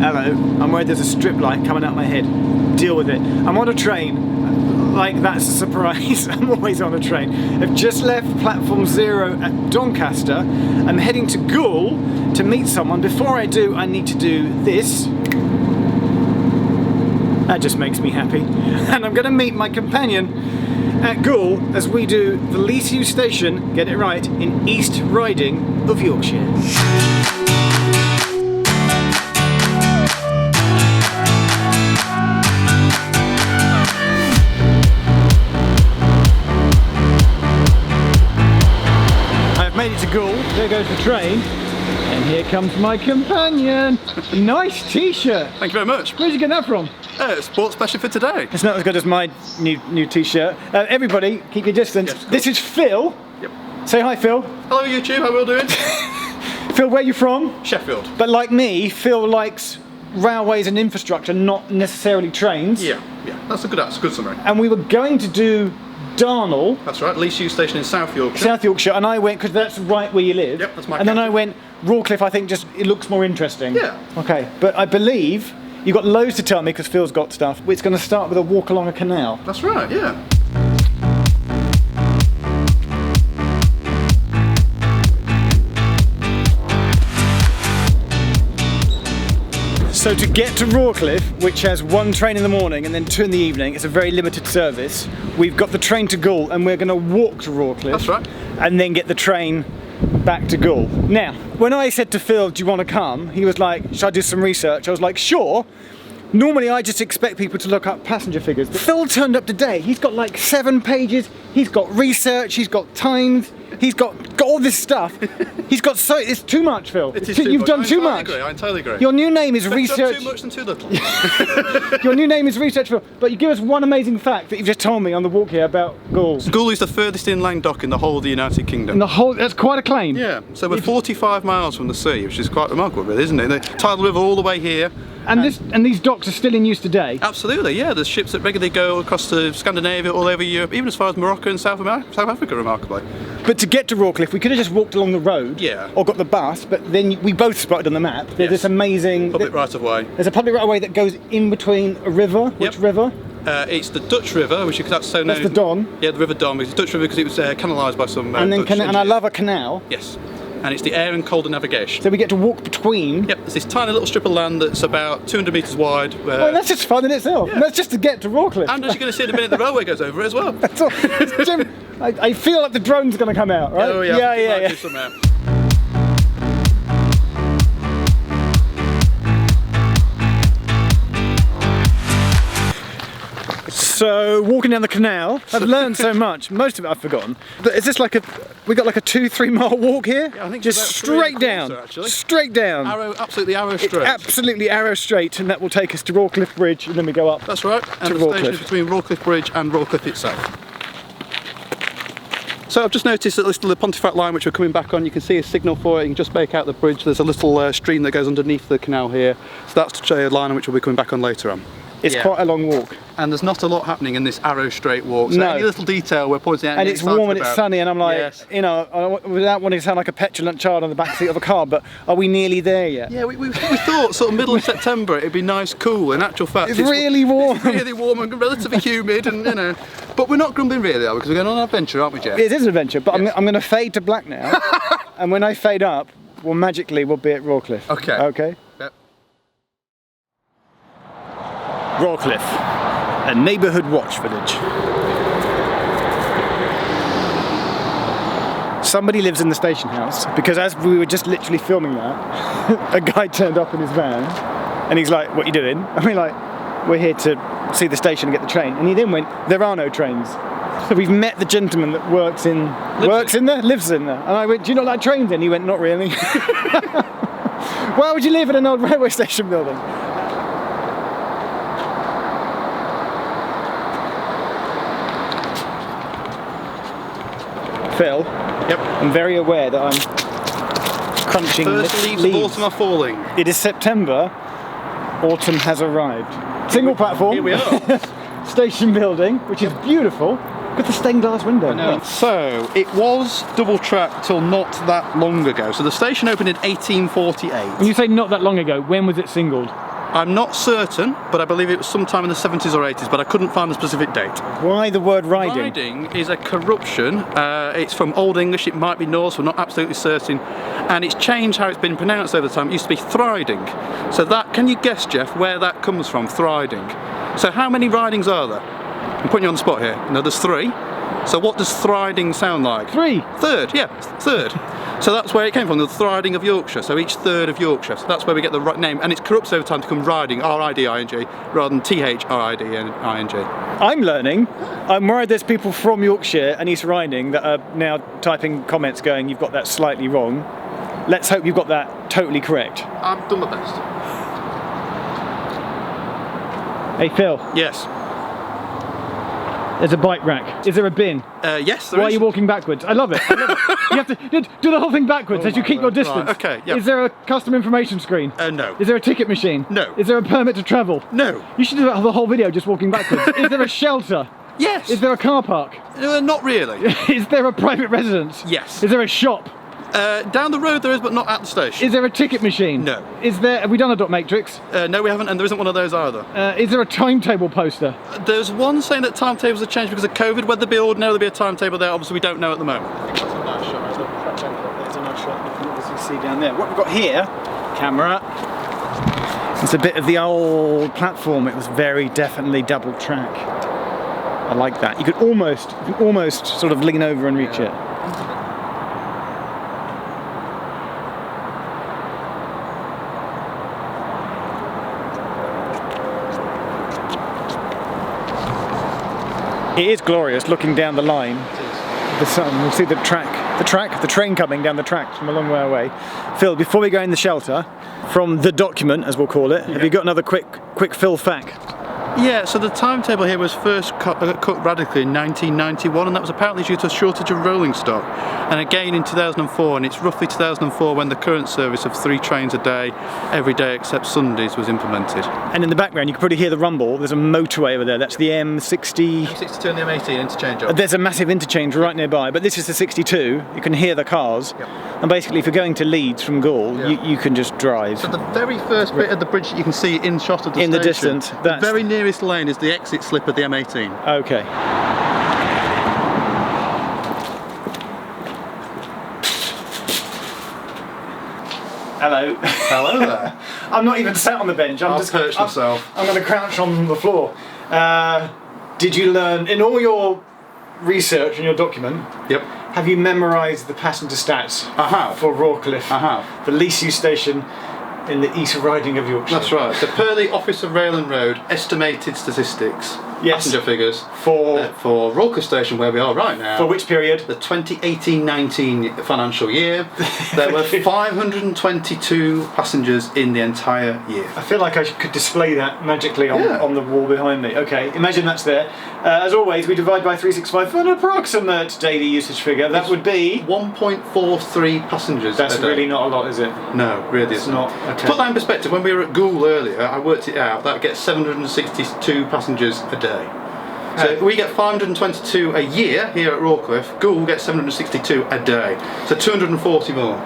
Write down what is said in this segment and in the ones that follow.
Hello, I'm worried there's a strip light coming out my head. Deal with it. I'm on a train. Like, that's a surprise. I'm always on a train. I've just left platform 0 at Doncaster. I'm heading to Goole to meet someone. Before I do, I need to do this. That just makes me happy. And I'm going to meet my companion at Goole as we do the Leashew Station, get it right, in East Riding of Yorkshire. I've made it to Goole, there goes the train, and here comes my companion. Nice t-shirt. Thank you very much. Where'd you get that from? Sports special for today. It's not as good as my new t-shirt. Everybody, keep your distance. Yes, this is Phil. Yep. Say hi, Phil. Hello YouTube, how are we doing? Phil, where are you from? Sheffield. But like me, Phil likes railways and infrastructure, not necessarily trains. Yeah, that's a good summary. And we were going to do Darnall. That's right, Leashew Station in South Yorkshire. South Yorkshire, and I went, because that's right where you live. Yep, that's my And then I county. went, Rawcliffe, I think just, it looks more interesting. Yeah. Okay, but I believe you've got loads to tell me, because Phil's got stuff. It's going to start with a walk along a canal. That's right, yeah. So to get to Rawcliffe, which has one train in the morning and then 2 in the evening, it's a very limited service. We've got the train to Goole and we're going to walk to Rawcliffe. That's right. And then get the train back to Goole. Now, when I said to Phil, do you want to come? He was like, should I do some research? I was like, sure. Normally I just expect people to look up passenger figures. But Phil turned up today. He's got like 7 pages. He's got research. He's got times. He's got all this stuff. He's got so, it's too much, Phil. It is too You've much. done too much. I entirely agree. Your new name is Better Research. too much than too little. Your new name is Research Phil. But you give us one amazing fact that you've just told me on the walk here about Goole. Goole is the furthest inland dock in the whole of the United Kingdom. And the whole, that's quite a claim. Yeah, so we're 45 miles from the sea, which is quite remarkable, really, isn't it? The tidal river all the way here. And these docks are still in use today. Absolutely, yeah. There's ships that regularly go across to Scandinavia, all over Europe, even as far as Morocco and South Africa, remarkably. But to get to Rawcliffe, we could have just walked along the road, Yeah. or got the bus. But then we both spotted on the map. There's Yes. this amazing Public right of way. There's a public right of way that goes in between a river. Which Yep. river? It's the Dutch River, which that's so known. That's the Don. Yeah, the River Don. It's the Dutch River because it was canalised by some. And then Dutch and I engineers. love a canal. Yes, and it's the Air and Calder Navigation. So we get to walk between. Yep, there's this tiny little strip of land that's about 200 metres wide. Well, that's just fun in itself. Yeah. That's just to get to Rawcliffe. And as you're going to see in a minute, the railway goes over it as well. That's all. Jim, I feel like the drone's going to come out, right? Oh yeah, yeah, I think it yeah. might do somehow. So walking down the canal, I've learned so much. Most of it I've forgotten. But is this like we got like a 2-3 mile walk here? Yeah, I think just it's about 3 straight and a down, quarter, actually. straight down. Absolutely arrow straight. Absolutely arrow straight, and that will take us to Rawcliffe Bridge, and then we go up. That's right. And to the station Rawcliffe. is between Rawcliffe Bridge and Rawcliffe itself. So I've just noticed that this little Pontefract line which we're coming back on, you can see a signal for it. You can just make out the bridge. There's a little stream that goes underneath the canal here. So that's the line on which we'll be coming back on later on. It's quite a long walk. And there's not a lot happening in this arrow straight walk. So No. any little detail we're pointing out. And it's warm and it's about. sunny, and I'm like, Yes. you know, without wanting to sound like a petulant child on the back seat of a car, but are we nearly there yet? Yeah, we thought sort of middle of September it'd be nice, cool. In actual fact, It's really warm. It's really warm and relatively humid, and you know. But we're not grumbling really, are we? Because we're going on an adventure, aren't we, Jeff? It is an adventure, but Yes. I'm going to fade to black now, and when I fade up, well, magically we'll be at Rawcliffe. Okay. Okay. Yep. Rawcliffe, a neighbourhood watch village. Somebody lives in the station house, because as we were just literally filming that, a guy turned up in his van, and he's like, what are you doing? And we're like, we're here to see the station and get the train. And he then went, there are no trains. So we've met the gentleman that lives in there. And I went, do you not like trains? And he went, not really. Why would you live in an old railway station building? Phil, Yep. I'm very aware that I'm crunching First leaves of autumn are falling. It is September, autumn has arrived. Single platform. Here we are. Station building, which is beautiful, with the stained glass window. No. So it was double track till not that long ago. So the station opened in 1848. When you say not that long ago, when was it singled? I'm not certain, but I believe it was sometime in the 70s or 80s, but I couldn't find a specific date. Why the word riding? Riding is a corruption. It's from Old English, it might be Norse, we're not absolutely certain. And it's changed how it's been pronounced over time. It used to be thriding. So that, can you guess, Jeff, where that comes from, thriding? So how many ridings are there? I'm putting you on the spot here. No, there's 3. So what does thriding sound like? 3. Third, yeah, third. So that's where it came from, the thriding of Yorkshire. So each third of Yorkshire. So that's where we get the right name. And it's corrupted over time to become riding, R-I-D-I-N-G, rather than T-H-R-I-D-N-I-N-G. I'm learning. I'm worried there's people from Yorkshire and East Riding that are now typing comments going, you've got that slightly wrong. Let's hope you've got that totally correct. I've done my best. Hey Phil, Yes. there's a bike rack. Is there a bin? Yes, there Why are is. you walking backwards? I love it. I love it. You have to do the whole thing backwards as you keep your distance. Right, okay, yeah. Is there a custom information screen? No. Is there a ticket machine? No. Is there a permit to travel? No. You should do the whole video just walking backwards. Is there a shelter? Yes. Is there a car park? Not really. Is there a private residence? Yes. Is there a shop? Down the road there is, but not at the station. Is there a ticket machine? No. Is there? Have we done a dot matrix? No, we haven't, and there isn't one of those either. Is there a timetable poster? There's one saying that timetables have changed because of COVID. Whether there be ordinarily be a timetable there, obviously we don't know at the moment. That's a nice shot. There's a nice shot. You can obviously see down there. What we've got here, camera. It's a bit of the old platform. It was very definitely double track. I like that. You can almost sort of lean over and reach it. It is glorious looking down the line. The sun, we'll see the train coming down the tracks from a long way away. Phil, before we go in the shelter, from the document, as we'll call it, have you got another quick Phil fact? Yeah, so the timetable here was first cut radically in 1991, and that was apparently due to a shortage of rolling stock. And again in 2004, and it's roughly 2004 when the current service of 3 trains a day, every day except Sundays, was implemented. And in the background, you can probably hear the rumble. There's a motorway over there. That's the M60. M62 and the M18 interchange. There's a massive interchange right nearby, but this is the 62. You can hear the cars. Yep. And basically, if you're going to Leeds from Gaul, Yeah. you can just drive. So the very first bit of the bridge that you can see in shot of the In the station, distance, the that's- very nearest lane is the exit slip of the M18. Okay. Hello. Hello there. I'm not even sat on the bench. I'll perch myself. I'm going to crouch on the floor. Did you learn in all your research and your document? Yep. Have you memorised the passenger stats I have. for Rawcliffe? I have. The least used station in the East Riding of Yorkshire. That's right. So per the Office of Rail and Road estimated statistics, Yes. passenger figures For Rawcliffe Station, where we are right now. for which period? The 2018-19 financial year, there were 522 passengers in the entire year. I feel like I could display that magically Yeah. on the wall behind me. Okay, imagine that's there. As always, we divide by 365 for an approximate daily usage figure. That would be... 1.43 passengers That's a day. really not a lot, is it? No, really It's isn't. not. To Okay. put that in perspective, when we were at Goole earlier, I worked it out, that gets 762 passengers a day. So we get 522 a year here at Rawcliffe, Goole gets 762 a day. So 240 more.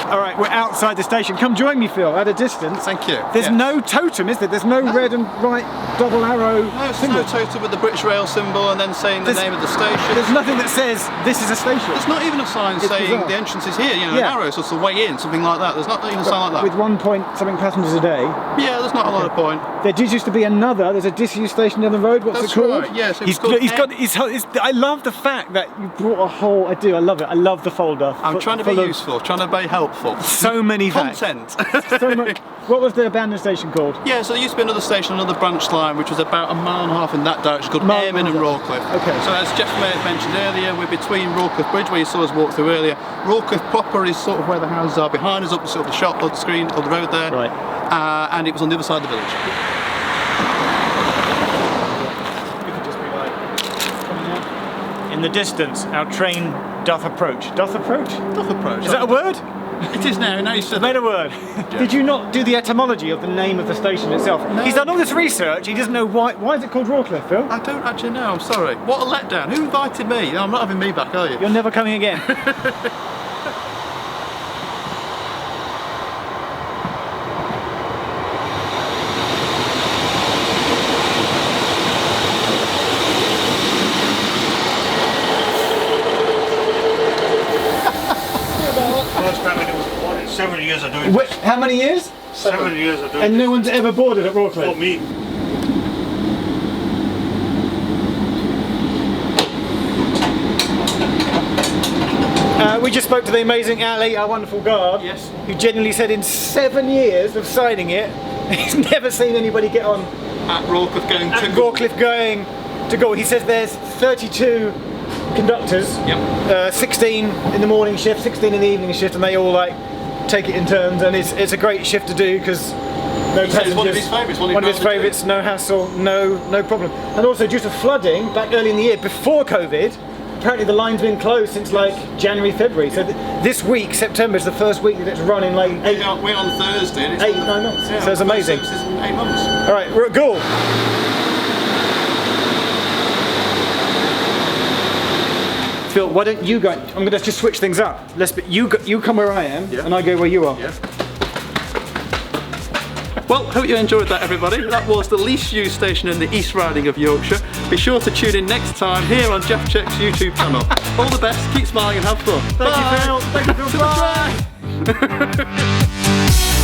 All right, we're outside the station. Come join me, Phil, at a distance. Thank you. There's Yeah. no totem, is there? There's no red and white double arrow No, it's symbol. no totem with the British Rail symbol and then saying the There's- name of the station. There's nothing that says this is a station. There's not even a sign It's saying bizarre. the entrance is here, you know, Yeah. an arrow, so it's the way in, something like that. There's not even a sign like that. With 1 point something passengers a day. Yeah, there's not a lot of point. There did used to be another. There's a disused station down the road. What's That's it called? right, yes, it was He's called got. I love the fact that you brought a whole. I do. I love it. I love the folder. I'm trying to be full of useful, trying to be helpful. So many facts. Content. So much. What was the abandoned station called? Yeah, so there used to be another station, another branch line, which was about a mile and a half in that direction, called Mile Airman and and a half. Rawcliffe. Okay. So as Jeff may have mentioned earlier, we're between Rawcliffe Bridge, where you saw us walk through earlier. Rawcliffe proper is sort of where the houses are behind us, up the shop, up the screen, up the road there. Right. And it was on the other side of the village. You could just be like coming out. In the distance, our train doth approach. Doth approach? Tough approach. Is that a word? It is now. Now you said Made it. a word. Did you not do the etymology of the name of the station itself? No. He's done all this research. He doesn't know why. Why is it called Rawcliffe, Phil? I don't actually know. I'm sorry. What a letdown. Who invited me? I'm not having me back, are you? You're never coming again. 7 years of doing Wait, how many years? 7 years of doing And no one's ever boarded at for Rawcliffe? me. We just spoke to the amazing Ali, our wonderful guard, Yes. who genuinely said in 7 years of signing it, he's never seen anybody get on At Rawcliffe going at to Rawcliffe going to Gaul. He says there's 32 conductors, Yep. 16 in the morning shift, 16 in the evening shift, and they all like take it in turns, and it's a great shift to do because no said passengers. it's one of his favourites, one he'd One of his rather do. favourites, no hassle, no problem. And also due to flooding back early in the year before COVID, apparently the line's been closed since like January, February. So this week, September, is the first week that it's run in like We're on Thursday. And it's 8, 9 months. Yeah, So it's amazing. Services in 8 months. All right, we're at Gaul. Phil, why don't you go? I'm going to just switch things up. You come where I am, Yeah. and I go where you are. Yeah. Well, hope you enjoyed that, everybody. That was the least used station in the East Riding of Yorkshire. Be sure to tune in next time here on Jeff Check's YouTube channel. All the best, keep smiling and have fun. Thank you, Phil. Thank you, Phil. Bye. Bye.